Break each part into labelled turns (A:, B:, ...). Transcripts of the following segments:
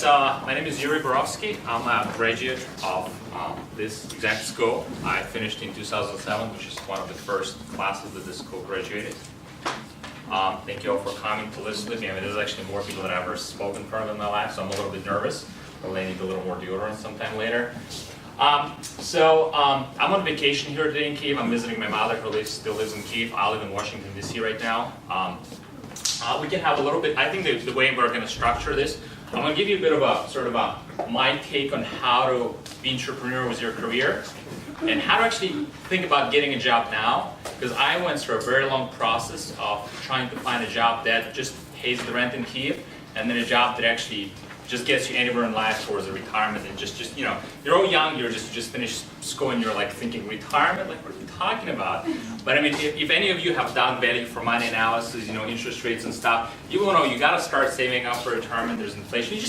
A: My name is Yuri Borovsky. I'm a graduate of this exact school. I finished in 2007, which is one of the first classes that this school graduated. Thank you all for coming to listen to me. I mean, there's actually more people than I've ever spoken in front of in my life, so I'm a little bit nervous. Probably need a little more deodorant sometime later. I'm on vacation here today in Kyiv. I'm visiting my mother who still lives in Kyiv. I live in Washington, D.C. right now. We can have a little bit, I think the way we're going to structure this, I'm going to give you a bit of my take on how to be entrepreneurial with your career and how to actually think about getting a job now, because I went through a very long process of trying to find a job that just pays the rent in Kyiv, and then a job that actually just gets you anywhere in life towards a retirement, and just you know, you're all young, you just finished school and you're like thinking retirement, like what are you talking about? But I mean, if any of you have done value for money analysis, you know, interest rates and stuff, you will know you got to start saving up for retirement. There's inflation.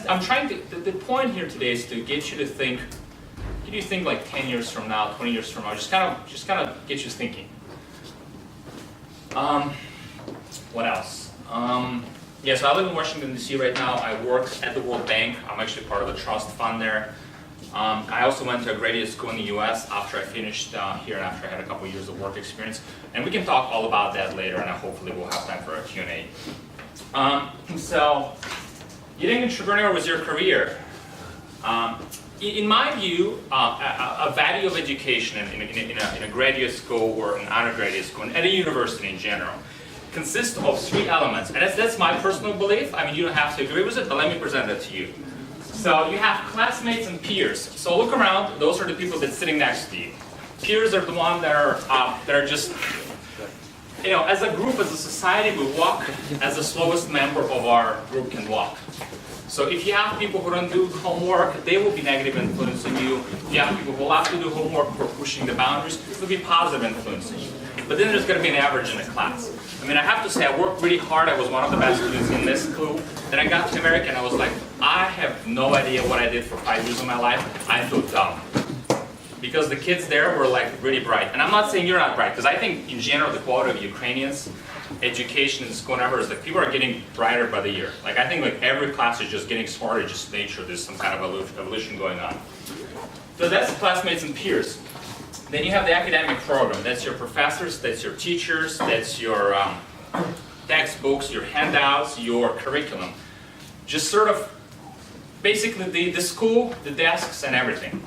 A: I'm trying to. The point here today is to get you to think. Get you think like 10 years from now, 20 years from now. Just kind of get you thinking. What else? Yeah, so I live in Washington, D.C. right now. I work at the World Bank. I'm actually part of the trust fund there. I also went to a graduate school in the U.S. after I finished here and after I had a couple years of work experience. And we can talk all about that later, and hopefully we'll have time for a Q&A. So, getting entrepreneurial with your career. In my view, a value of education in a graduate school or an undergraduate school, and at a university in general, consists of three elements. And that's my personal belief. I mean, you don't have to agree with it, but let me present it to you. So you have classmates and peers. So look around, those are the people that's sitting next to you. Peers are the ones that are just, you know, as a group, as a society, we walk as the slowest member of our group can walk. So if you have people who don't do homework, they will be negative influence on you. If you have people who love to do homework, who are pushing the boundaries, it will be positive influence on you. But then there's going to be an average in the class. I mean, I have to say, I worked really hard. I was one of the best students in this school. Then I got to America and I was like, I have no idea what I did for 5 years of my life. I feel dumb. Because the kids there were like really bright. And I'm not saying you're not bright, because I think in general the quality of Ukrainians, education in school numbers, like people are getting brighter by the year. Like I think like every class is just getting smarter, just nature, there's some kind of evolution going on. So that's classmates and peers. Then you have the academic program. That's your professors, that's your teachers, that's your textbooks, your handouts, your curriculum. Just sort of basically the school, the desks, and everything.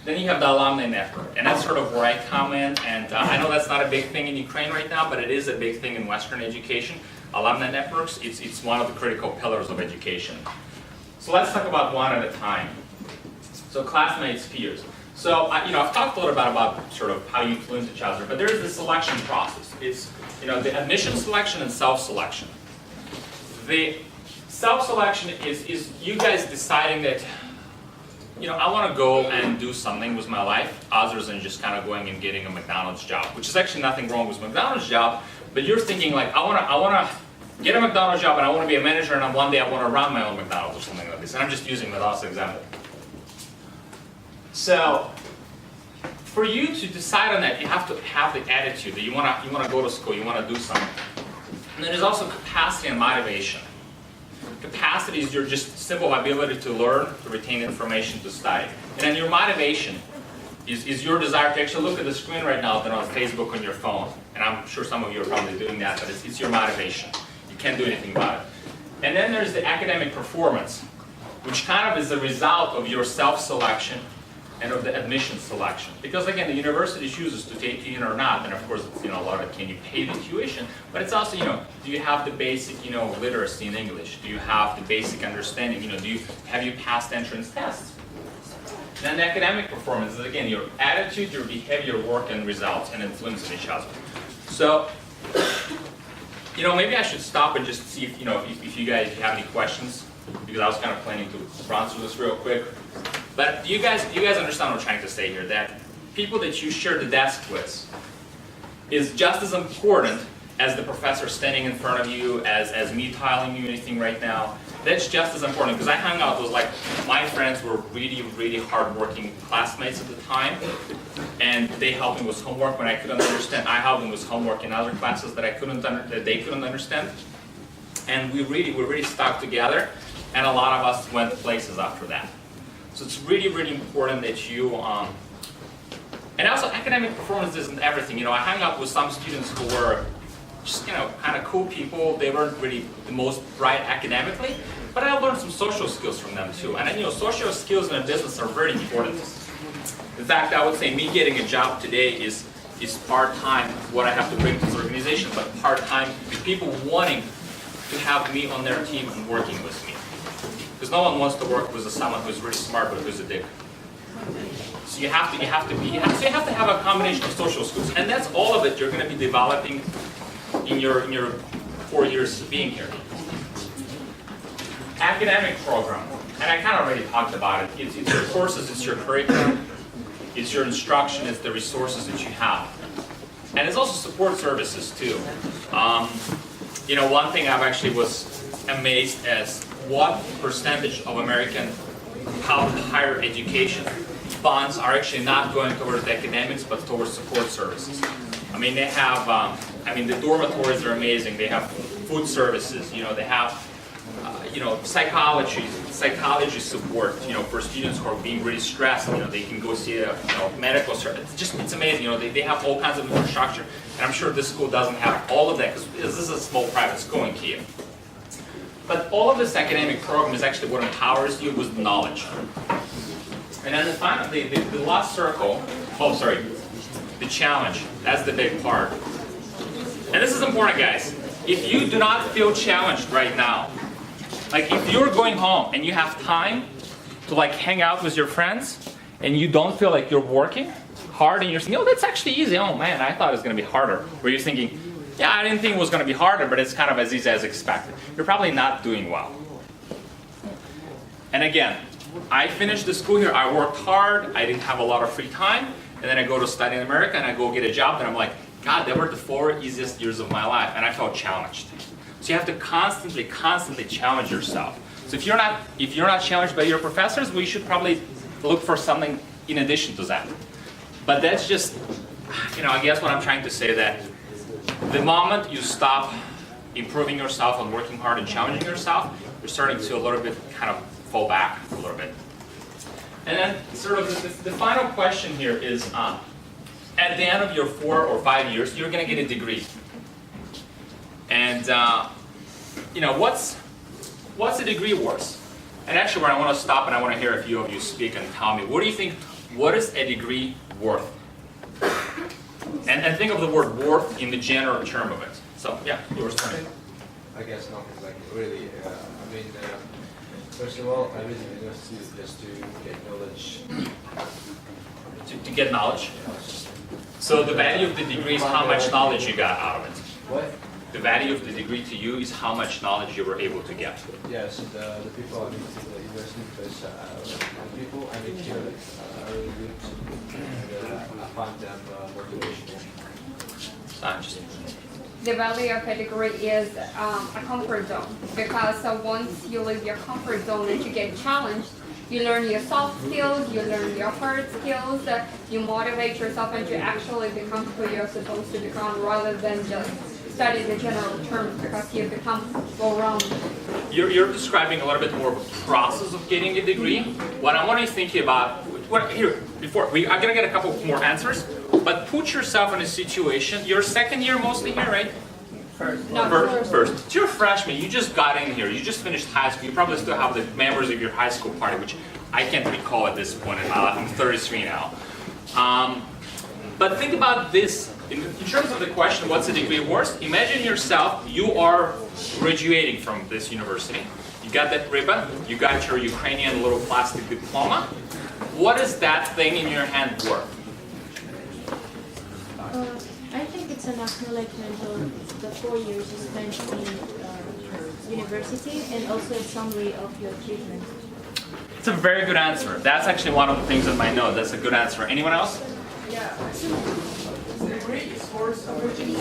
A: Then you have the Alumni Network, and that's sort of where I come in. And I know that's not a big thing in Ukraine right now, but it is a big thing in Western education. Alumni networks, it's one of the critical pillars of education. So let's talk about one at a time. So classmates, peers. So you know, I've talked a little bit about sort of how you influence each other, but there is the selection process. It's the admission selection and self-selection. The self-selection is you guys deciding that I want to go and do something with my life other than just kind of going and getting a McDonald's job, which is actually nothing wrong with McDonald's job, but you're thinking like I want to get a McDonald's job and I want to be a manager and one day I want to run my own McDonald's or something like this. And I'm just using McDonald's as an example. So, for you to decide on that, you have to have the attitude that you want to go to school, you want to do something. And then there's also capacity and motivation. Capacity is your just simple ability to learn, to retain information, to study. And then your motivation is your desire to actually look at the screen right now, then on Facebook on your phone. And I'm sure some of you are probably doing that, but it's your motivation. You can't do anything about it. And then there's the academic performance, which kind of is the result of your self-selection and of the admission selection. Because again, the university chooses to take you in or not, and of course, it's, a lot of can you pay the tuition, but it's also, do you have the basic, literacy in English? Do you have the basic understanding? Have you passed entrance tests? Then the academic performance is again your attitude, your behavior, work, and results, and influencing each other. So, maybe I should stop and just see if you guys have any questions, because I was kind of planning to run through this real quick. But do you guys understand what I'm trying to say here? That people that you share the desk with is just as important as the professor standing in front of you, as me telling you anything right now. That's just as important, because I hung out with my friends were really, really hard-working classmates at the time, and they helped me with homework when I couldn't understand. I helped them with homework in other classes that they couldn't understand. and we really stuck together, and a lot of us went places after that. So it's really important that you, and also academic performance isn't everything. You know, I hung out with some students who were just, you know, kind of cool people. They weren't really the most bright academically, but I learned some social skills from them too. And you know, social skills in a business are very important. In fact, I would say me getting a job today is part-time what I have to bring to this organization, but part-time people wanting to have me on their team and working with me. Because no one wants to work with someone who's really smart but who's a dick. So you have to have a combination of social skills, and that's all of it you're going to be developing in your 4 years of being here. Academic program, and I kind of already talked about it. It's your courses, it's your curriculum, it's your instruction, it's the resources that you have, and it's also support services too. You know, one thing I've actually was amazed as what percentage of American higher education funds are actually not going towards academics but towards support services. I mean, they have, I mean, the dormitories are amazing. They have food services, you know, they have, you know, psychology support, you know, for students who are being really stressed, you know, they can go see a, you know, medical service. It's amazing, you know, they have all kinds of infrastructure, and I'm sure this school doesn't have all of that because this is a small private school in Kiev. But all of this academic program is actually what empowers you with knowledge. And then finally, the last circle, the challenge, that's the big part. And this is important, guys. If you do not feel challenged right now, like if you're going home and you have time to like hang out with your friends and you don't feel like you're working hard and you're thinking, oh, that's actually easy. Oh man, I thought it was going to be harder. Or you're thinking, yeah, I didn't think it was going to be harder, but it's kind of as easy as expected. You're probably not doing well. And again, I finished the school here, I worked hard, I didn't have a lot of free time, and then I go to study in America and I go get a job and I'm like, God, they were the 4 easiest years of my life, and I felt challenged. So you have to constantly challenge yourself. So if you're not challenged by your professors, we should probably look for something in addition to that. But that's just, you know, I guess what I'm trying to say that the moment you stop improving yourself and working hard and challenging yourself, you're starting to a little bit kind of fall back a little bit. And then sort of the final question here is, at the end of your 4 or 5 years, you're going to get a degree. And you know, what's a degree worth? And actually, where I want to stop and I want to hear a few of you speak and tell me, what do you think? What is a degree worth? And think of the word worth in the general term of it. So yeah, yours.
B: I guess nothing like really. I mean, first of all, I visit university just to get knowledge.
A: To get knowledge. So the value of the degree is how much knowledge you got out of it.
B: What?
A: The value of the degree to you is how much knowledge you were able to get.
B: Yes, the people I meet at the university, because the people I meet here are really good, and I find them motivational.
C: The value of a degree is a comfort zone, because once you leave your comfort zone and you get challenged, you learn your soft skills, you learn your hard skills, you motivate yourself and you actually become who you're supposed to become rather than just study the general terms, because you become well-rounded.
A: You're describing a little bit more of a process of getting a degree. What I want you to think about, here, before, I'm going to get a couple more answers, but put yourself in a situation, you're second year mostly here, right?
C: First.
A: First. You're a freshman, you just got in here, you just finished high school, you probably still have the members of your high school party, which I can't recall at this point in my life. I'm 33 now. But think about this, in terms of the question, what's a degree worth? Imagine yourself, you are graduating from this university. You got that ribbon, you got your Ukrainian little plastic diploma. What is that thing in your hand worth?
D: I think it's an acknowledgement of the 4 years you spent in university, and also a summary of your achievement.
A: It's a very good answer. That's actually one of the things in my note. That's a good answer. Anyone else?
E: Yeah, the degree is worth opportunity.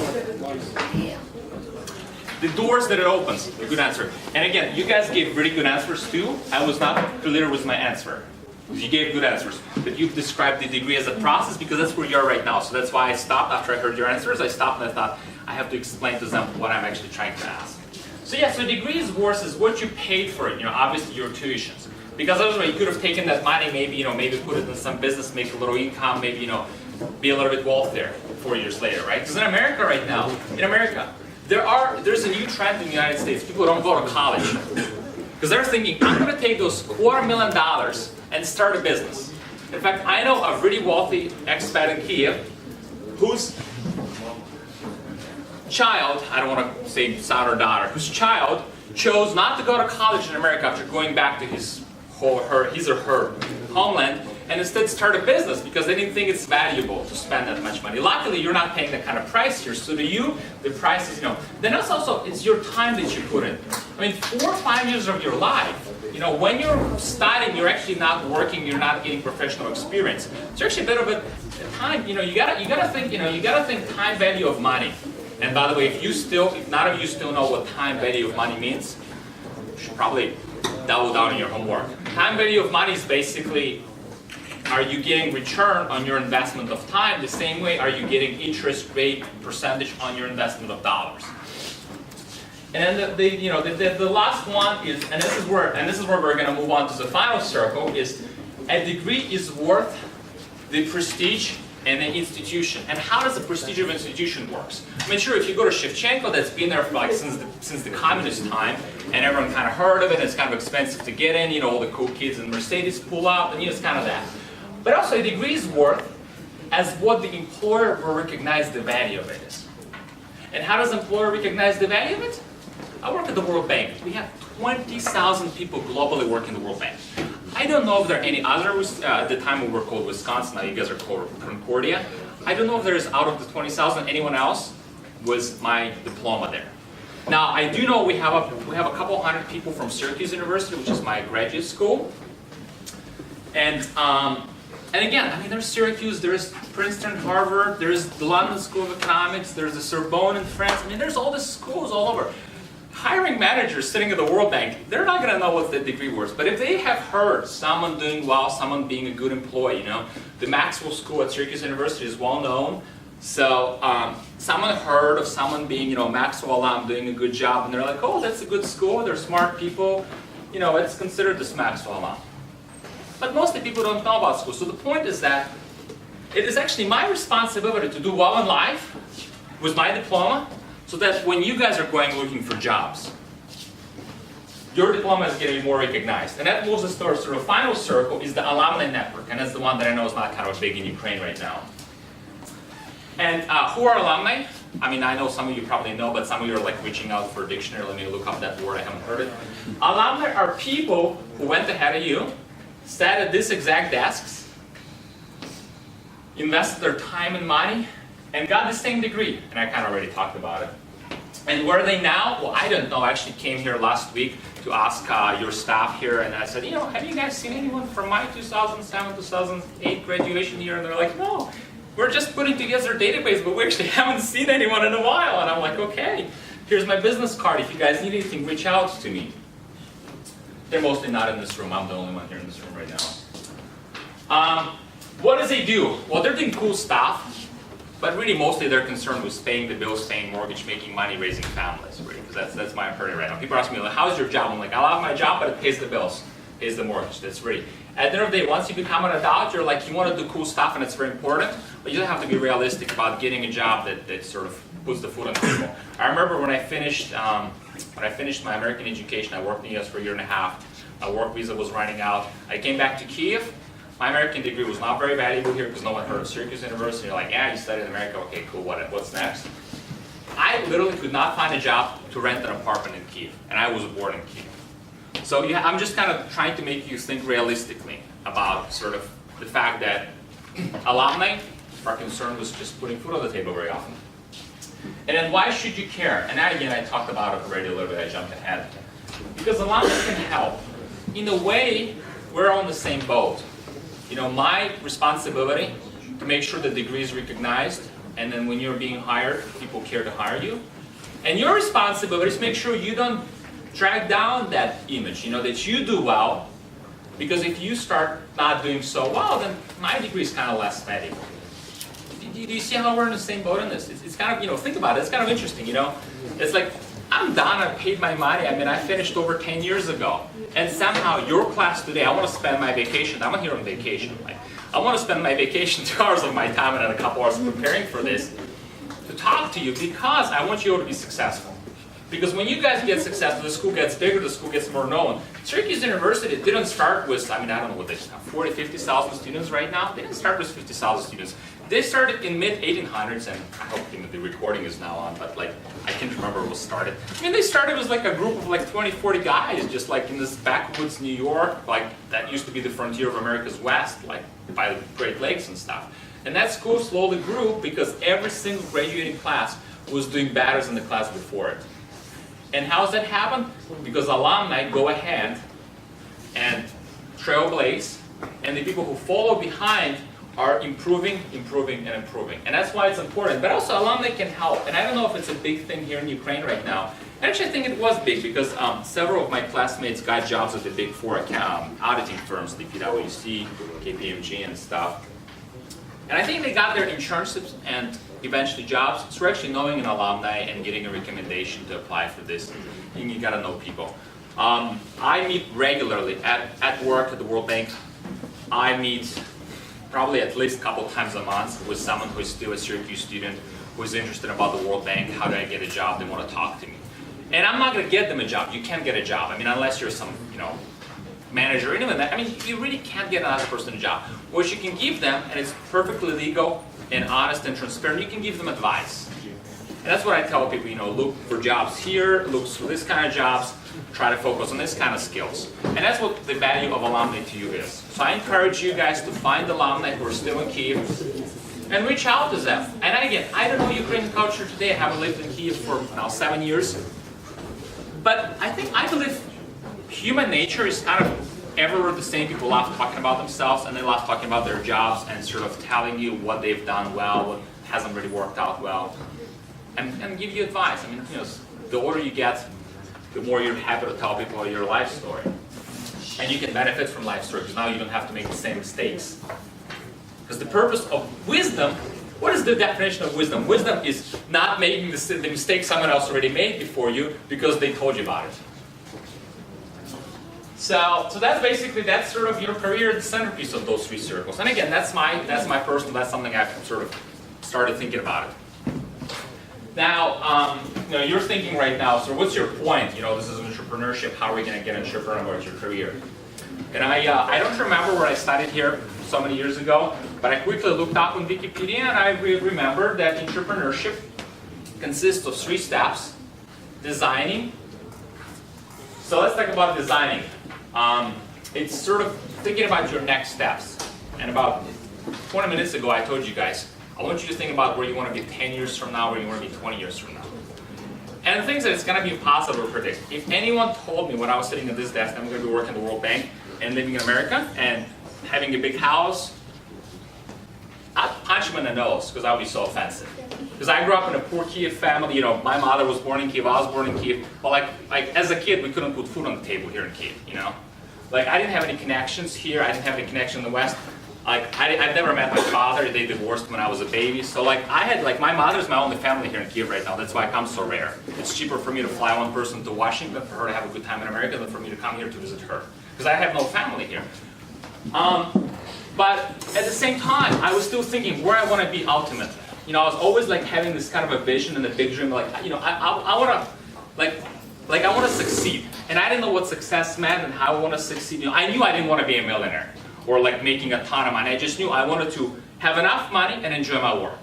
A: The doors that it opens. A good answer. And again, you guys gave really good answers too. I was not clear with my answer. You gave good answers. But you've described the degree as a process because that's where you are right now. So that's why I stopped after I heard your answers. I stopped and I thought, I have to explain to them what I'm actually trying to ask. So yeah, so degree is worth is what you paid for it, obviously your tuitions. Because otherwise you could have taken that money, maybe, maybe put it in some business, make a little income, maybe, be a little bit wealthier 4 years later, right? Because in America right now, there's a new trend in the United States. People don't go to college. Because they're thinking, I'm going to take those $250,000 and start a business. In fact, I know a really wealthy expat in Kiev whose child, I don't want to say son or daughter, whose child chose not to go to college in America after going back to his or her homeland, and instead start a business because they didn't think it's valuable to spend that much money. Luckily, you're not paying that kind of price here, so to you, the price is, Then it's your time that you put in. I mean, 4 or 5 years of your life, when you're studying, you're actually not working, you're not getting professional experience. It's actually a bit of a time, you gotta think time value of money. And by the way, if none of you still know what time value of money means, you should probably double down on your homework. Time value of money is basically, are you getting return on your investment of time? The same way, are you getting interest rate percentage on your investment of dollars? And then the last one is, and this is where we're going to move on to the final circle, is a degree is worth the prestige and the institution. And how does the prestige of an institution works? I mean, sure, if you go to Shevchenko, that's been there for since the communist time, and everyone kind of heard of it, and it's kind of expensive to get in, all the cool kids in Mercedes pull up, and it's kind of that. But also a degree is worth as what the employer will recognize the value of it is. And how does the employer recognize the value of it? I work at the World Bank. We have 20,000 people globally working in the World Bank. I don't know if there are any other, at the time we were called Wisconsin, now you guys are called Concordia. I don't know if there is, out of the 20,000, anyone else with my diploma there. Now, I do know we have a couple hundred people from Syracuse University, which is my graduate school. And again, I mean, there's Syracuse, there's Princeton, Harvard, there's the London School of Economics, there's the Sorbonne in France. I mean, there's all these schools all over. Hiring managers sitting at the World Bank, they're not going to know what the degree was. But if they have heard someone doing well, someone being a good employee, the Maxwell School at Syracuse University is well known. So someone heard of someone being, Maxwell alum doing a good job, and they're like, oh, that's a good school, they're smart people, it's considered this Maxwell alum. But mostly people don't know about school. So the point is that it is actually my responsibility to do well in life with my diploma, so that when you guys are going looking for jobs, your diploma is getting more recognized. And that moves us towards the final circle is the Alumni Network. And that's the one that I know is not kind of big in Ukraine right now. And who are alumni? I mean, I know some of you probably know, but some of you are like reaching out for a dictionary. Let me look up that word, I haven't heard it. Alumni are people who went ahead of you, sat at these exact desks, invested their time and money, and got the same degree. And I kind of already talked about it. And where are they now? Well, I don't know. I actually came here last week to ask your staff here, and I said, have you guys seen anyone from my 2007, 2008 graduation year? And they're like, no, we're just putting together a database, but we actually haven't seen anyone in a while. And I'm like, okay, here's my business card. If you guys need anything, reach out to me. They're mostly not in this room. I'm the only one here in this room right now. What does they do? Well, they're doing cool stuff. But really, mostly they're concerned with paying the bills, paying mortgage, making money, raising families, really, because that's my priority right now. People ask me, like, how's your job? I'm like, I love my job, but it pays the bills, pays the mortgage. That's really. At the end of the day, once you become an adult, you're like, you want to do cool stuff, and it's very important, but you don't have to be realistic about getting a job that sort of puts the food on the table. I remember when I finished my American education, I worked in the US for a year and a half. My work visa was running out. I came back to Kiev. My American degree was not very valuable here because no one heard of Syracuse University. You're like, yeah, you studied in America, okay, cool, what's next? I literally could not find a job to rent an apartment in Kiev, and I was born in Kiev. So I'm just kind of trying to make you think realistically about sort of the fact that alumni are concerned with just putting food on the table very often. And then why should you care? And that, again, I talked about it already a little bit, I jumped ahead. Because alumni can help. In a way, we're on the same boat. My responsibility to make sure the degree is recognized, and then when you're being hired, people care to hire you. And your responsibility is to make sure you don't drag down that image, that you do well, because if you start not doing so well, then my degree is kind of less valuable. Do you see how we're in the same boat in this? It's kind of, think about it, it's kind of interesting, It's like, I'm done, I paid my money, I mean, I finished over 10 years ago. And somehow your class today, I want to spend my vacation, I'm here on vacation. Like, I want to spend my vacation 2 hours of my time and then a couple hours preparing for this to talk to you because I want you all to be successful. Because when you guys get successful, the school gets bigger, the school gets more known. Syracuse University didn't start with, I mean, I don't know what they have, 40, 50,000 students right now. They didn't start with 50,000 students. They started in mid-1800s, and I hope the recording is now on, but like, I can't remember what started. I mean, they started with like a group of like 20, 40 guys, just like in this backwoods New York, like that used to be the frontier of America's West, like by the Great Lakes and stuff. And that school slowly grew because every single graduating class was doing better than the class before it. And how does that happen? Because alumni go ahead and trailblaze, and the people who follow behind are improving, improving, and improving. And that's why it's important. But also alumni can help. And I don't know if it's a big thing here in Ukraine right now. Actually, I think it was big because several of my classmates got jobs at the big four auditing firms, the PwC, KPMG, and stuff. And I think they got their internships and eventually jobs through actually knowing an alumni and getting a recommendation to apply for this. And you gotta know people. I meet regularly at work at the World Bank. I meet probably at least a couple times a month with someone who is still a Syracuse student who is interested about the World Bank. How do I get a job? They want to talk to me. And I'm not going to get them a job. You can't get a job. I mean, unless you're some, manager or anything like that. I mean, you really can't get another person a job. What you can give them, and it's perfectly legal and honest and transparent, you can give them advice. And that's what I tell people, look for jobs here, look for this kind of jobs, try to focus on this kind of skills. And that's what the value of alumni to you is. So I encourage you guys to find alumni who are still in Kyiv and reach out to them. And again, I don't know Ukrainian culture today. I haven't lived in Kyiv for now 7 years. But I believe human nature is kind of everywhere the same. People love talking about themselves and they love talking about their jobs and sort of telling you what they've done well, what hasn't really worked out well, and give you advice. I mean, the older you get, the more you're happy to tell people your life story. And you can benefit from life story because now you don't have to make the same mistakes. Because the purpose of wisdom, what is the definition of wisdom? Wisdom is not making the mistake someone else already made before you because they told you about it. So that's sort of your career, the centerpiece of those three circles. And again, that's my personal, that's something I've sort of started thinking about it. Now, you're thinking right now, so what's your point? This is entrepreneurship, how are we going to get an entrepreneur about your career? And I don't remember where I studied here so many years ago, but I quickly looked up on Wikipedia and I remembered that entrepreneurship consists of 3 steps. Designing. So let's talk about designing. It's sort of thinking about your next steps. And about 20 minutes ago, I told you guys, I want you to think about where you want to be 10 years from now, where you want to be 20 years from now. And the things that it's going to be impossible to predict. If anyone told me when I was sitting at this desk, I'm going to be working at the World Bank and living in America and having a big house, I'd punch him in the nose because I would be so offensive. Because I grew up in a poor Kyiv family. My mother was born in Kyiv, I was born in Kyiv. But like as a kid, we couldn't put food on the table here in Kyiv. Like I didn't have any connections here. I didn't have any connection in the West. Like I've never met my father. They divorced when I was a baby. So like my mother's my only family here in Kyiv right now. That's why I come so rare. It's cheaper for me to fly one person to Washington for her to have a good time in America than for me to come here to visit her. Because I have no family here. But at the same time, I was still thinking where I want to be ultimately. I was always like having this kind of a vision and a big dream. Like I want to I want to succeed. And I didn't know what success meant and how I want to succeed. I knew I didn't want to be a millionaire or like making a ton of money. I just knew I wanted to have enough money and enjoy my work.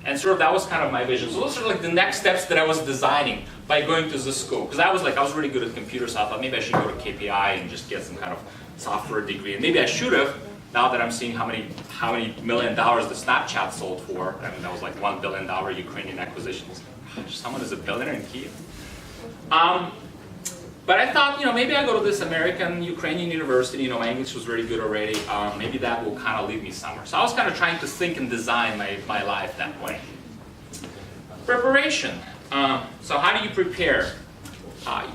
A: And sort of that was kind of my vision. So those are like the next steps that I was designing by going to the school. Because I was really good at computers, so I thought maybe I should go to KPI and just get some kind of software degree. And maybe I should have, now that I'm seeing how many $1 million the Snapchat sold for. I mean, that was like $1 billion Ukrainian acquisitions. Gosh, someone is a billionaire in Kyiv. But I thought, maybe I go to this American Ukrainian university. My English was very good already. Maybe that will kind of lead me somewhere. So I was kind of trying to think and design my life that way. Preparation. So how do you prepare?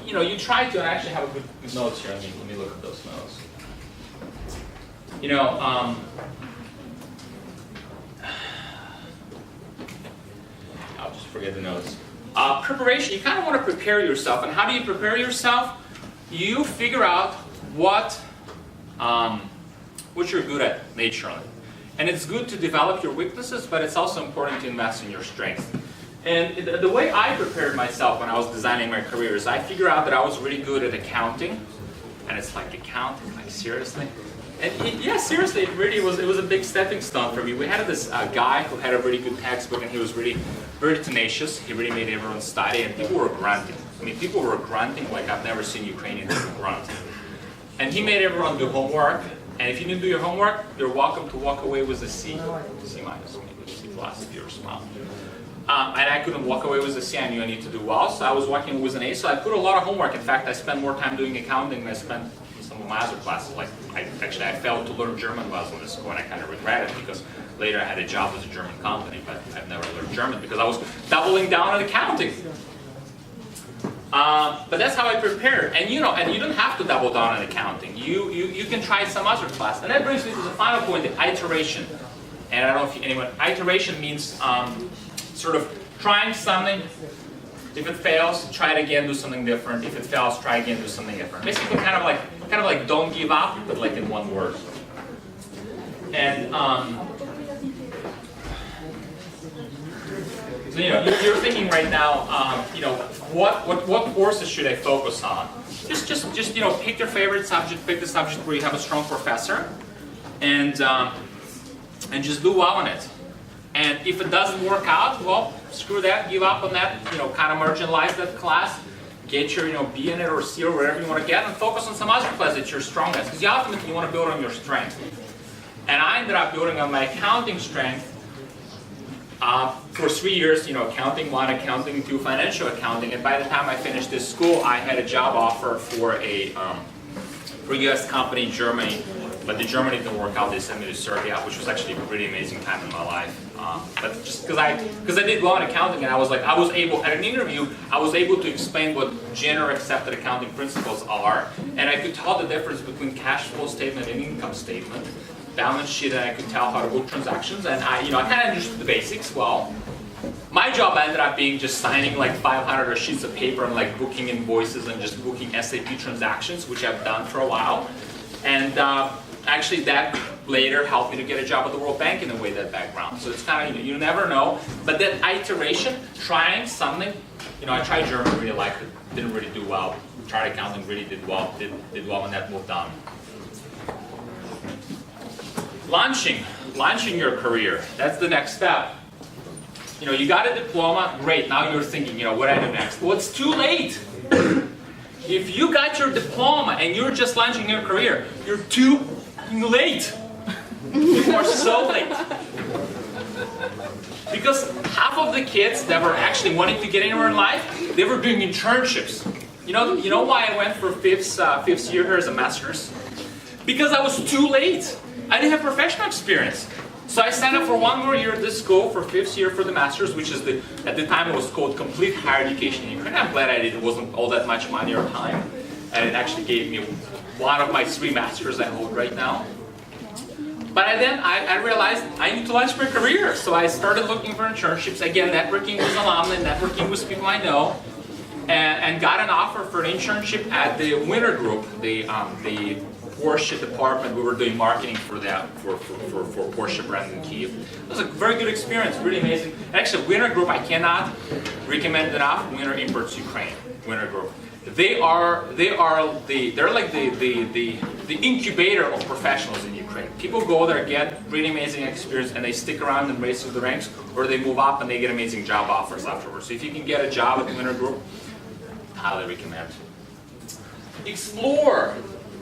A: You try to, and I actually have a good notes here. Let me look at those notes. I'll just forget the notes. Preparation, you kind of want to prepare yourself. And how do you prepare yourself? You figure out what you're good at naturally. And it's good to develop your weaknesses, but it's also important to invest in your strengths. And the way I prepared myself when I was designing my career is I figured out that I was really good at accounting. And it's like, accounting? Like, seriously? And yeah, seriously, it was a big stepping stone for me. We had this guy who had a really good textbook, and he was really very tenacious. He really made everyone study, and people were grunting. I mean, people were grunting like I've never seen Ukrainians grunt. And he made everyone do homework, and if you didn't do your homework, you're welcome to walk away with a C minus, maybe C plus if you're smart. And I couldn't walk away with a C. I knew I need to do well, so I was walking with an A. So I put a lot of homework. In fact, I spent more time doing accounting than I spent in some of my other classes. Like, I failed to learn German while I was in this school, and I kind of regret it because later I had a job with a German company, but I've never learned German because I was doubling down on accounting. But that's how I prepared. And you don't have to double down on accounting. You can try some other class. And that brings me to the final point, the iteration. And I don't know if anyone, iteration means sort of trying something. If it fails, try it again, do something different. If it fails, try again, do something different. Basically, kind of like don't give up, but like in one word. And so you're thinking right now, what courses should I focus on? Just pick your favorite subject, pick the subject where you have a strong professor, and just do well in it. And if it doesn't work out, well, screw that, give up on that, kind of marginalize that class, get your, B in it or C or whatever you want to get, and focus on some other class that you're strong at. Because ultimately you want to build on your strength. And I ended up building on my accounting strength for 3 years, accounting 1, accounting 2, financial accounting. And by the time I finished this school, I had a job offer for a US company in Germany. But the Germany didn't work out. They sent me to Serbia, which was actually a pretty amazing time in my life. But just because I did well in accounting, and I was able, at an interview, I was able to explain what generally accepted accounting principles are, and I could tell the difference between cash flow statement and income statement, balance sheet, and I could tell how to book transactions, and I kind of understood the basics well. My job ended up being just signing like 500 sheets of paper and like booking invoices and just booking SAP transactions, which I've done for a while. And actually that later helped me to get a job at the World Bank in a way, that background. So it's kind of, you never know. But that iteration, trying something, I tried German, really liked it, didn't really do well. Tried accounting, really did well when that moved on. Launching your career, that's the next step. You got a diploma, great, now you're thinking, what do I do next? Well, it's too late. If you got your diploma and you're just launching your career, you're too late. You are so late. Because half of the kids that were actually wanting to get anywhere in life, they were doing internships. You know why I went for fifth year here as a master's? Because I was too late. I didn't have professional experience. So I signed up for 1 more year at this school for 5th year for the master's, which is at the time it was called complete higher education in Ukraine. I'm glad I did. It wasn't all that much money or time, and it actually gave me one of my 3 masters I hold right now. But then I realized I need to launch my career, so I started looking for internships. Again, networking with alumni, networking with people I know, and got an offer for an internship at the Winter Group, the Porsche department. We were doing marketing for that, for Porsche brand in Kyiv. It was a very good experience, really amazing. Actually, Winter Group, I cannot recommend enough. Winter Imports Ukraine, Winter Group. They're like the incubator of professionals in Ukraine. People go there, get really amazing experience, and they stick around and race through the ranks, or they move up and they get amazing job offers afterwards. So if you can get a job at the Winter Group, highly recommend. Explore.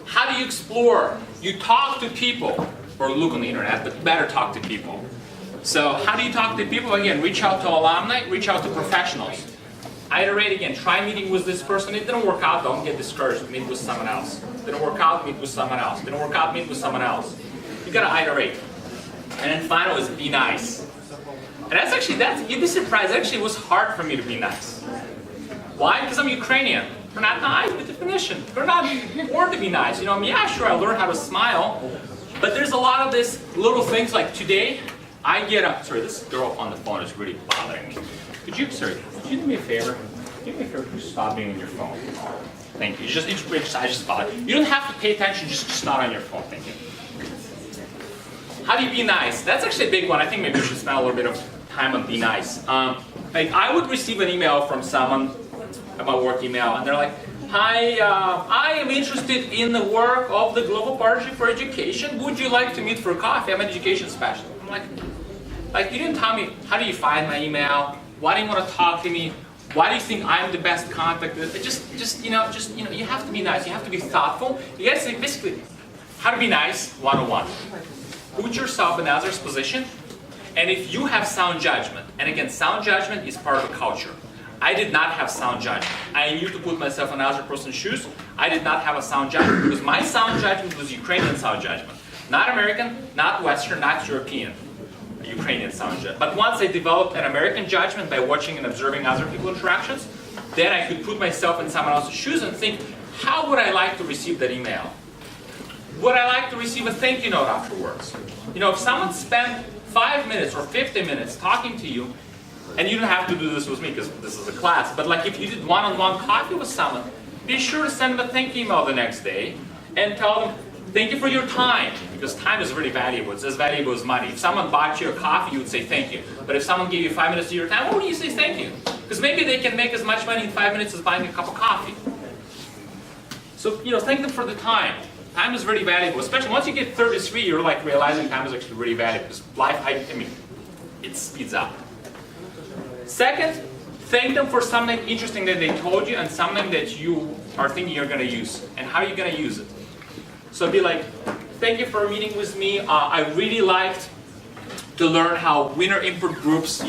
A: How do you explore? You talk to people, or look on the internet, but you better talk to people. So how do you talk to people? Again, reach out to alumni, reach out to professionals. Iterate again, try meeting with this person. It didn't work out, don't get discouraged, meet with someone else. Didn't work out, meet with someone else. Didn't work out, meet with someone else. You gotta iterate. And then final is be nice. And you'd be surprised, actually it was hard for me to be nice. Why? Because I'm Ukrainian. We're not nice by definition. We're not born to be nice. Yeah, sure, I learned how to smile, but there's a lot of these little things like today, I get up. Sorry, this girl on the phone is really bothering me. Could you you do me a favor? Do me a favor, just stop being on your phone. Thank you. I just bother. You don't have to pay attention, just not on your phone. Thank you. How do you be nice? That's actually a big one. I think maybe we should spend a little bit of time on be nice. Like I would receive an email from someone, my work email, and they're like, "Hi, I am interested in the work of the Global Partnership for Education. Would you like to meet for coffee? I'm an education specialist." I'm like you didn't tell me, how do you find my email? Why do you want to talk to me? Why do you think I'm the best contact? Just you have to be nice. You have to be thoughtful. You guys say basically, how to be nice 101. Put yourself in others' position, and if you have sound judgment, and again, sound judgment is part of the culture. I did not have sound judgment. I knew to put myself in another person's shoes. I did not have a sound judgment because my sound judgment was Ukrainian sound judgment. Not American, not Western, not European. Ukrainian sound judgment. But once I developed an American judgment by watching and observing other people's interactions, then I could put myself in someone else's shoes and think, how would I like to receive that email? Would I like to receive a thank you note afterwards? If someone spent 5 minutes or 50 minutes talking to you, and you don't have to do this with me because this is a class, but like if you did one-on-one coffee with someone, be sure to send them a thank you email the next day and tell them, thank you for your time, because time is really valuable. It's as valuable as money. If someone bought you a coffee, you would say thank you. But if someone gave you 5 minutes of your time, why wouldn't you say thank you? Because maybe they can make as much money in 5 minutes as buying a cup of coffee. So, thank them for the time. Time is very valuable, especially once you get 33, you're like realizing time is actually really valuable. Because life, it speeds up. Second, thank them for something interesting that they told you and something that you are thinking you're going to use. And how are you going to use it? So be like, thank you for meeting with me. I really liked to learn how winter import groups,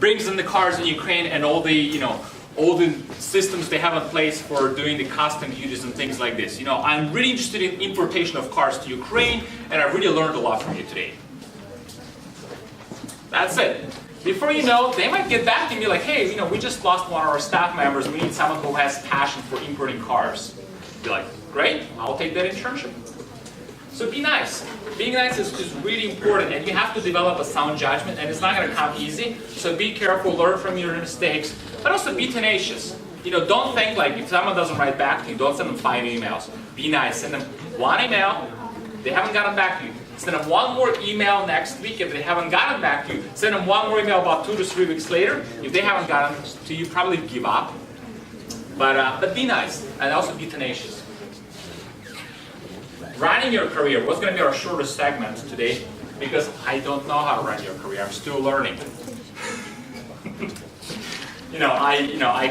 A: brings in the cars in Ukraine and all the systems they have in place for doing the custom duties and things like this. I'm really interested in importation of cars to Ukraine, and I really learned a lot from you today. That's it. Before you know, they might get back to you and be like, hey, we just lost one of our staff members. We need someone who has passion for importing cars. Be like, great, I'll take that internship. So be nice. Being nice is really important, and you have to develop a sound judgment, and it's not going to come easy. So be careful, learn from your mistakes, but also be tenacious. Don't think like if someone doesn't write back to you, don't send them 5 emails. Be nice. Send them 1 email. They haven't gotten back to you. Send them 1 more email next week. If they haven't gotten back to you, send them 1 more email about 2 to 3 weeks later. If they haven't gotten to you, probably give up. But be nice, and also be tenacious. Running your career was going to be our shortest segment today because I don't know how to run your career. I'm still learning. I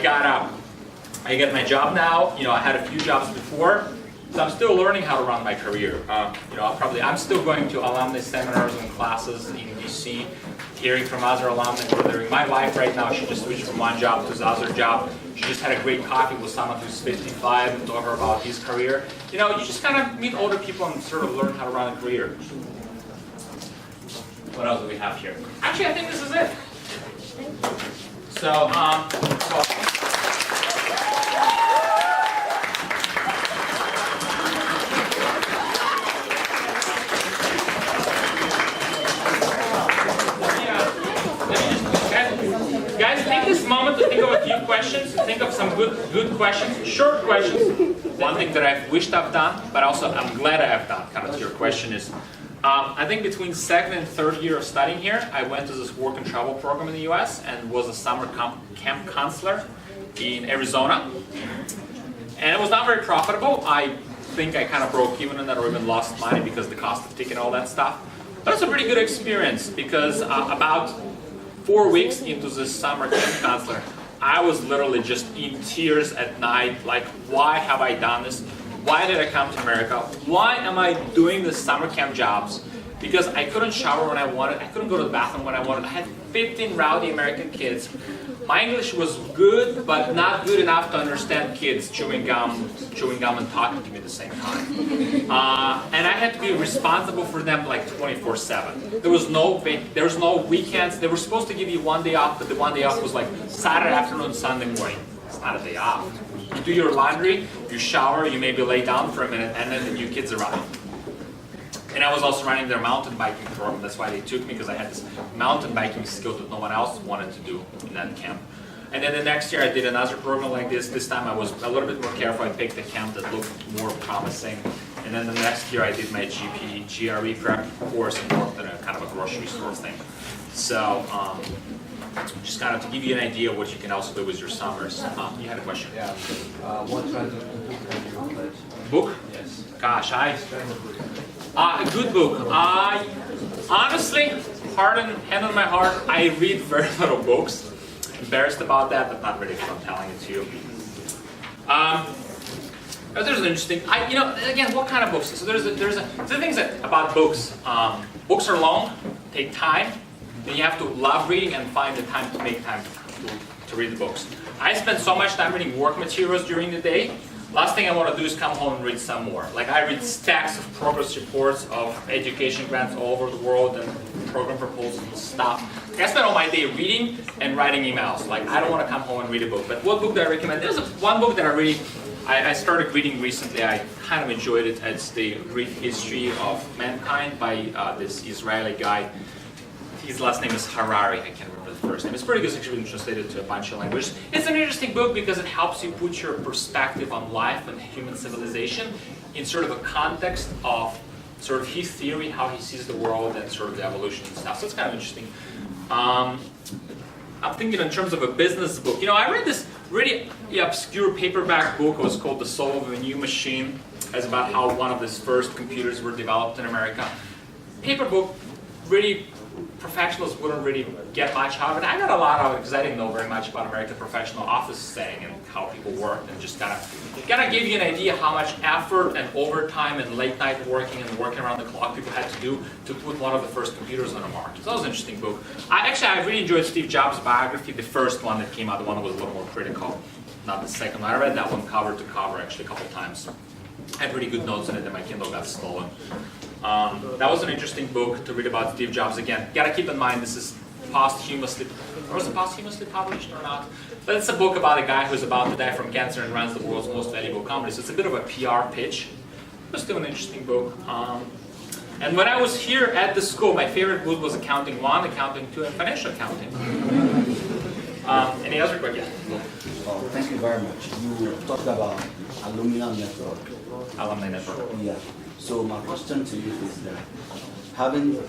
A: got my job now. I had a few jobs before, so I'm still learning how to run my career. I'm still going to alumni seminars and classes in DC, hearing from other alumni who are there. My wife right now, she just switched from one job to the other job. She just had a great coffee with someone who's 55 and told her about his career. You just kind of meet older people and sort of learn how to run a career. What else do we have here? Actually, I think this is it. So, guys, take this moment to think of a few questions, to think of some good questions, short questions. One thing that I've wished I've done, but also I'm glad I have done, kind of to your question is, I think between 2nd and 3rd year of studying here, I went to this work and travel program in the US and was a summer camp counselor in Arizona. And it was not very profitable. I think I kind of broke even on that or even lost money because of the cost of ticket and all that stuff. But it's a pretty good experience because about 4 weeks into this summer camp counselor, I was literally just in tears at night, like, why have I done this? Why did I come to America? Why am I doing the summer camp jobs? Because I couldn't shower when I wanted, I couldn't go to the bathroom when I wanted. I had 15 rowdy American kids. My English was good, but not good enough to understand kids chewing gum and talking to me at the same time. And I had to be responsible for them like 24/7. There was no weekends. They were supposed to give you 1 day off, but the 1 day off was like Saturday afternoon, Sunday morning. It's not a day off. You do your laundry, you shower, you maybe lay down for a minute, and then the new kids arrive. And I was also running their mountain biking program. That's why they took me, because I had this mountain biking skill that no one else wanted to do in that camp. And then the next year I did another program like this. This time I was a little bit more careful. I picked a camp that looked more promising. And then the next year I did my GRE prep course and worked in a kind of a grocery store thing. So just kind of to give you an idea of what you can also do with your summers. You had a question?
B: Yeah. What kind of book have you read?
A: Book?
B: Yes.
A: Gosh, a good book. Honestly, hand on my heart, I read very little books. Embarrassed about that, but not really because I'm telling it to you. There's an interesting, again, what kind of books? So there's the things about books. Books are long, take time, and you have to love reading and find the time to make time to read the books. I spend so much time reading work materials during the day. Last thing I want to do is come home and read some more. Like I read stacks of progress reports of education grants all over the world and program proposals and stuff. I spend all my day reading and writing emails. Like I don't want to come home and read a book. But what book do I recommend? There's one book that I started reading recently. I kind of enjoyed it. It's The Brief History of Mankind by this Israeli guy. His last name is Harari. I can't remember the first name. It's pretty good. It's actually been translated to a bunch of languages. It's an interesting book because it helps you put your perspective on life and human civilization in sort of a context of sort of his theory, how he sees the world, and sort of the evolution and stuff. So it's kind of interesting. I'm thinking in terms of a business book. I read this really obscure paperback book. It was called The Soul of a New Machine. It's about how one of these first computers were developed in America. Paper book, really professionals wouldn't really get much out of it. I got a lot out of it because I didn't know very much about American professional office setting and how people worked, and just kind of give you an idea how much effort and overtime and late night working and working around the clock people had to do to put one of the first computers on the market. So that was an interesting book. I really enjoyed Steve Jobs' biography, the first one that came out, the one that was a little more critical, not the second one. I read that one cover to cover actually a couple times. I had really good notes in it, and my Kindle got stolen. That was an interesting book to read about Steve Jobs. Again, gotta keep in mind this is posthumously, or was it posthumously published or not? But it's a book about a guy who's about to die from cancer and runs the world's most valuable company. So it's a bit of a PR pitch. It was still an interesting book. And when I was here at the school, my favorite book was Accounting 1, Accounting 2, and Financial Accounting. Any other questions?
F: Thank you very much. You talked about Alumni Network.
A: Alumni Network.
F: Yeah. So my question to you is that, having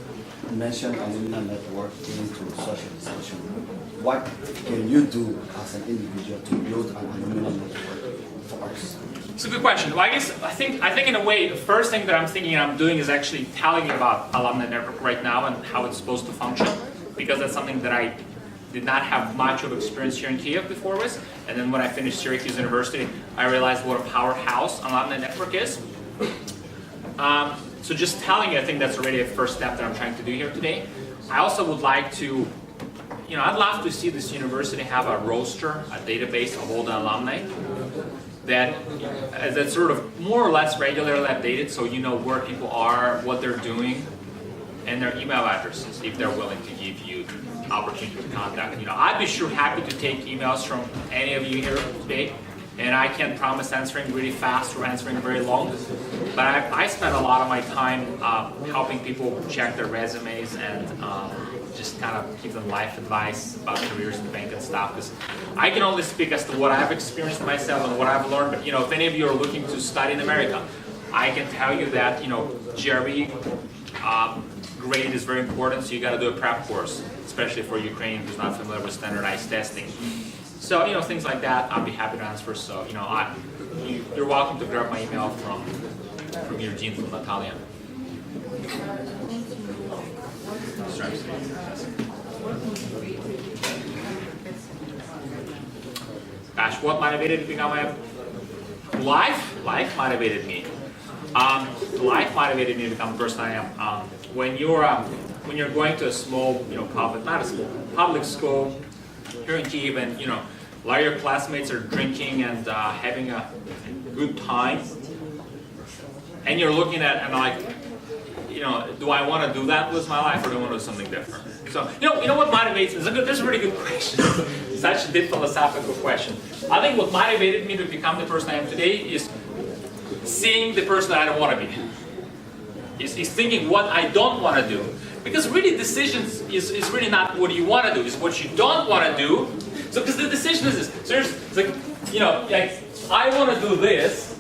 F: mentioned Alumni Network into such a discussion, what can you do as an individual to build an Alumni Network for us?
A: It's a good question. Well, I think in a way, the first thing that I'm thinking I'm doing is actually telling you about Alumni Network right now and how it's supposed to function, because that's something that I did not have much of experience here in Kiev before with. And then when I finished Syracuse University, I realized what a powerhouse Alumni Network is. So just telling you, I think that's already a first step that I'm trying to do here today. I also would like to, I'd love to see this university have a roster, a database of all the alumni that's sort of more or less regularly updated, so you know where people are, what they're doing, and their email addresses, if they're willing to give you opportunity to contact. I'd be sure happy to take emails from any of you here today, and I can't promise answering really fast or answering very long, but I spend a lot of my time helping people check their resumes and just kind of give them life advice about careers in the bank and stuff, because I can only speak as to what I've experienced myself and what I've learned. But if any of you are looking to study in America, I can tell you that GRE grade is very important, so you got to do a prep course, especially for Ukrainian who's not familiar with standardized testing. So things like that, I'll be happy to answer. So you're welcome to grab my email from your dean, from Natalia. Gosh, what motivated me to become a life? Life motivated me. Life motivated me to become the person I am. When you're going to a small, public school here in Kiev, and a lot of your classmates are drinking and having a good time, and you're looking at and like, do I want to do that with my life, or do I want to do something different? So, what motivates me? That's a really good question. Such a deep philosophical question. I think what motivated me to become the person I am today is seeing the person that I don't want to be. Is thinking what I don't want to do. Because really decisions is really not what you want to do, it's what you don't want to do So because the decision is this. So it's like, you know, like I want to do this.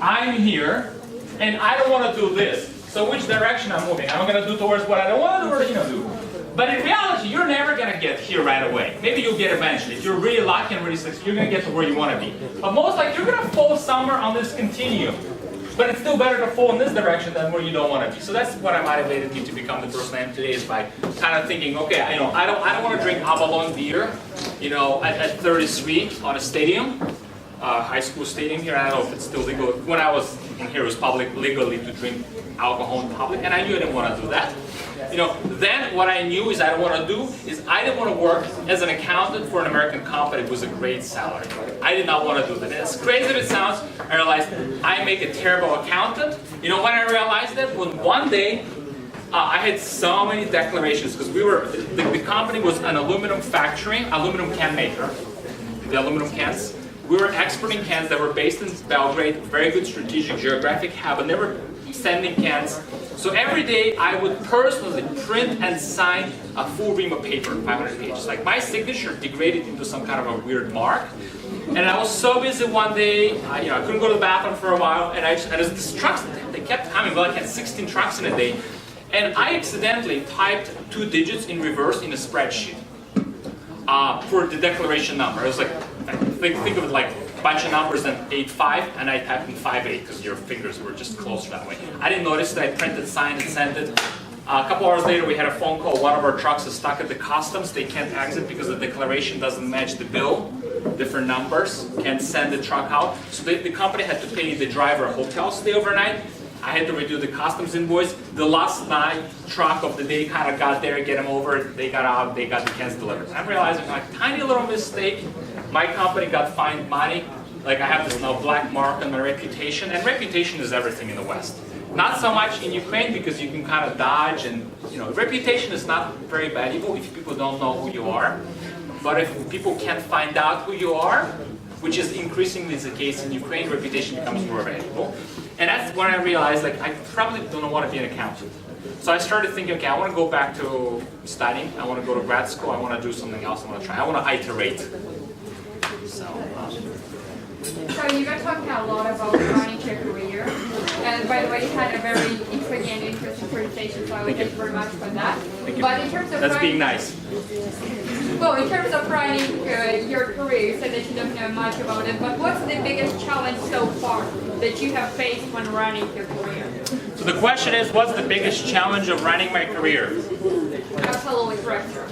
A: I'm here, and I don't want to do this. So which direction I'm moving? I'm going to do towards what I don't want to do or, you know, do. But in reality, you're never going to get here right away. Maybe you'll get eventually. If you're really lucky and really successful, you're going to get to where you want to be. But most likely, you're going to fall somewhere on this continuum. But it's still better to fall in this direction than where you don't want to be. So that's what motivated me to become the person I am today, is by kind of thinking, okay, you know, I don't want to drink Avalon beer, you know, at 33 on a stadium, high school stadium here. I don't know if it's still legal. When I was in here, it was public legally to drink alcohol in public, and I knew I didn't want to do that. You know, then what I knew is I didn't want to do is I didn't want to work as an accountant for an American company with a great salary. I did not want to do that. And as crazy as it sounds, I realized I make a terrible accountant. You know when I realized that? When one day I had so many declarations, because we were, the company was an aluminum factory, aluminum can maker, the aluminum cans. We were exporting cans that were based in Belgrade, very good strategic geographic hub, and they were sending cans. So every day I would personally print and sign a full ream of paper, 500 pages. Like my signature degraded into some kind of a weird mark. And I was so busy one day, I couldn't go to the bathroom for a while, and these trucks, they kept coming. Well, I had 16 trucks in a day. And I accidentally typed 2 digits in reverse in a spreadsheet for the declaration number. I was like, think of it like a bunch of numbers and 8-5, and I typed in 5-8 because your fingers were just closer that way. I didn't notice that. I printed, signed, and sent it. A couple hours later, we had a phone call. One of our trucks is stuck at the customs. They can't exit because the declaration doesn't match the bill. Different numbers. Can't send the truck out. So the company had to pay the driver a hotel stay overnight. I had to redo the customs invoice. The last night truck of the day kind of got there, get them over. They got out. They got the cans delivered. I'm realizing, like, tiny little mistake. My company got fined money. Like, I have this now black mark on my reputation. And reputation is everything in the West. Not so much in Ukraine, because you can kind of dodge, and reputation is not very valuable if people don't know who you are. But if people can't find out who you are, which is increasingly the case in Ukraine, reputation becomes more valuable. And that's when I realized, like, I probably don't want to be an accountant. So I started thinking, okay, I want to go back to studying. I want to go to grad school. I want to do something else. I want to try. I want to iterate.
C: So you were talking a lot about running your career, and by the way, you had a very intriguing and interesting presentation, so I would thank you very much for that.
A: Thank you.
C: But in terms of
A: That's being nice.
C: Well, in terms of running your career, you said that you don't know much about it, but what's the biggest challenge so far that you have faced when running your career?
A: So the question is, what's the biggest challenge of running my career?
C: Absolutely correct, sir.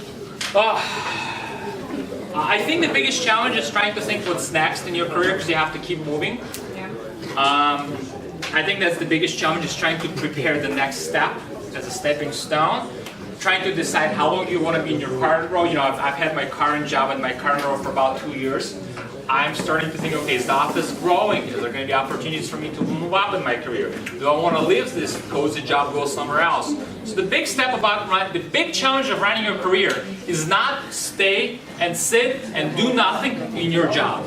A: I think the biggest challenge is trying to think what's next in your career, because you have to keep moving.
C: Yeah.
A: I think that's the biggest challenge, is trying to prepare the next step as a stepping stone. Trying to decide how long you want to be in your current role. I've had my current job and my current role for about 2 years. I'm starting to think, okay, is the office growing? Is there going to be opportunities for me to move up in my career? Do I want to leave this cozy job, go somewhere else? So the big step about the big challenge of running your career is not stay and sit and do nothing in your job.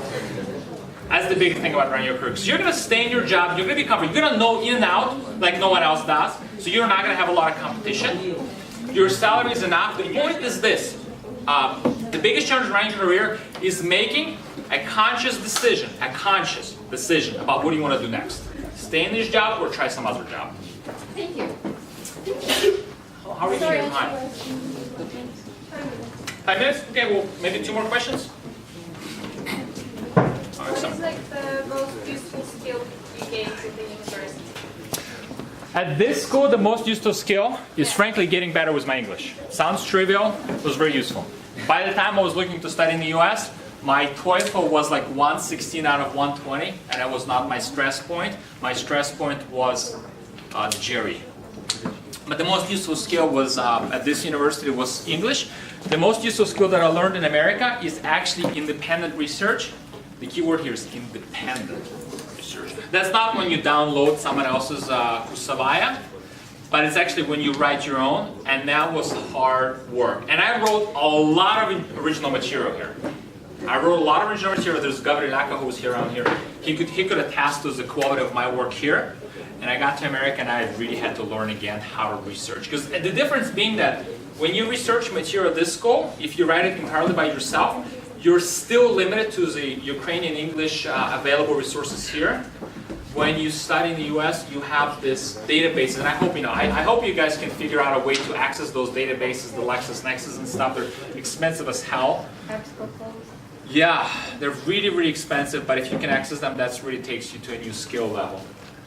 A: That's the big thing about running your career. Because you're going to stay in your job, you're going to be comfortable, you're going to know in and out like no one else does. So you're not going to have a lot of competition. Your salary is enough. The point is this. The biggest challenge of running your career is making a conscious decision about what you want to do next. Stay in this job or try some other job.
C: Thank you.
A: How are we doing in time? 5 minutes? Okay, well, maybe 2 more questions?
D: What is like the most useful skill you gained at the university?
A: At this school, the most useful skill is frankly getting better with my English. Sounds trivial, was very useful. By the time I was looking to study in the US, my TOEFL was like 116 out of 120, and that was not my stress point. My stress point was the jury. But the most useful skill was, at this university, was English. The most useful skill that I learned in America is actually independent research. The key word here is independent research. That's not when you download someone else's Kusavaya, but it's actually when you write your own, and that was hard work. And I wrote a lot of original material here. I wrote a lot of original material. There's Gabriel Laka, who's here around here. He could attest to the quality of my work here. And I got to America and I really had to learn again how to research. Because the difference being that when you research material at this school, if you write it entirely by yourself, you're still limited to the Ukrainian English available resources here. When you study in the US, you have this databases, and I hope I hope you guys can figure out a way to access those databases, the LexisNexis and stuff. They're expensive as hell. Yeah, they're really, really expensive, but if you can access them, that's really takes you to a new skill level.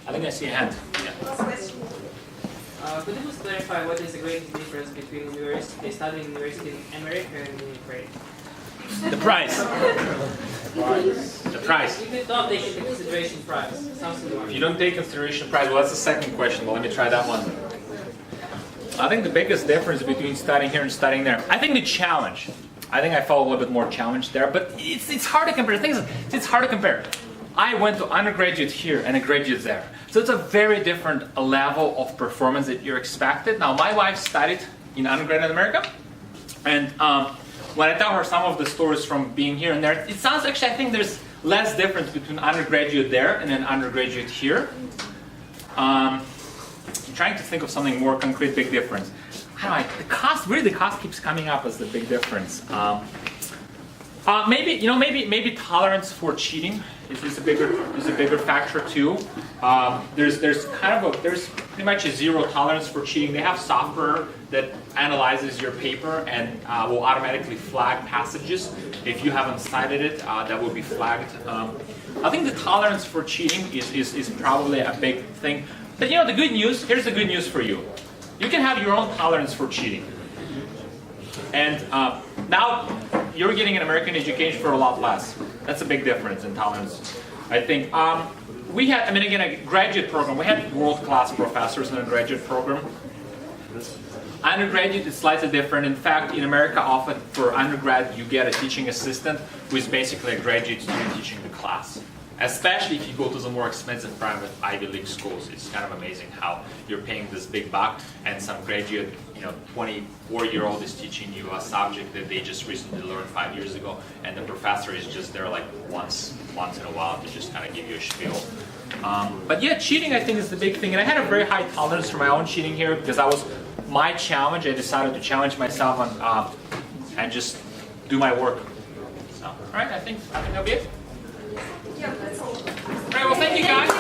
A: I think I see a hand. Yeah.
G: Could you please clarify what is the greatest difference between university, studying in university in America and in Ukraine?
A: The price. The price.
G: If you don't take into consideration price, sounds
A: If
G: similar.
A: you don't take consideration price, well, that's the second question, but let me try that one. I think the biggest difference between studying here and studying there, I think the challenge. I think I felt a little bit more challenged there, but it's hard to compare. The thing is, it's hard to compare. I went to undergraduate here and a graduate there. So it's a very different level of performance that you're expected. Now, my wife studied in undergrad in America, and when I tell her some of the stories from being here and there, it sounds actually, I think there's less difference between undergraduate there and an undergraduate here. I'm trying to think of something more concrete, big difference. I don't know, the cost keeps coming up as the big difference. Maybe tolerance for cheating is a bigger factor too. There's pretty much a zero tolerance for cheating. They have software that analyzes your paper and will automatically flag passages. If you haven't cited it, that will be flagged. I think the tolerance for cheating is probably a big thing. But the good news, here's the good news for you. You can have your own tolerance for cheating. And now you're getting an American education for a lot less. That's a big difference in tolerance. I think we had, again, a graduate program. We had world-class professors in a graduate program. Undergraduate is slightly different. In fact, in America, often for undergrad, you get a teaching assistant who is basically a graduate student teaching the class. Especially if you go to the more expensive private Ivy League schools. It's kind of amazing how you're paying this big buck and some graduate, 24-year-old is teaching you a subject that they just recently learned 5 years ago, and the professor is just there like once in a while to just kind of give you a spiel. But yeah, cheating I think is the big thing, and I had a very high tolerance for my own cheating here because my challenge. I decided to challenge myself and just do my work. So, all right, I think that'll be it.
E: Yeah, that's all.
A: All right, well, thank you guys.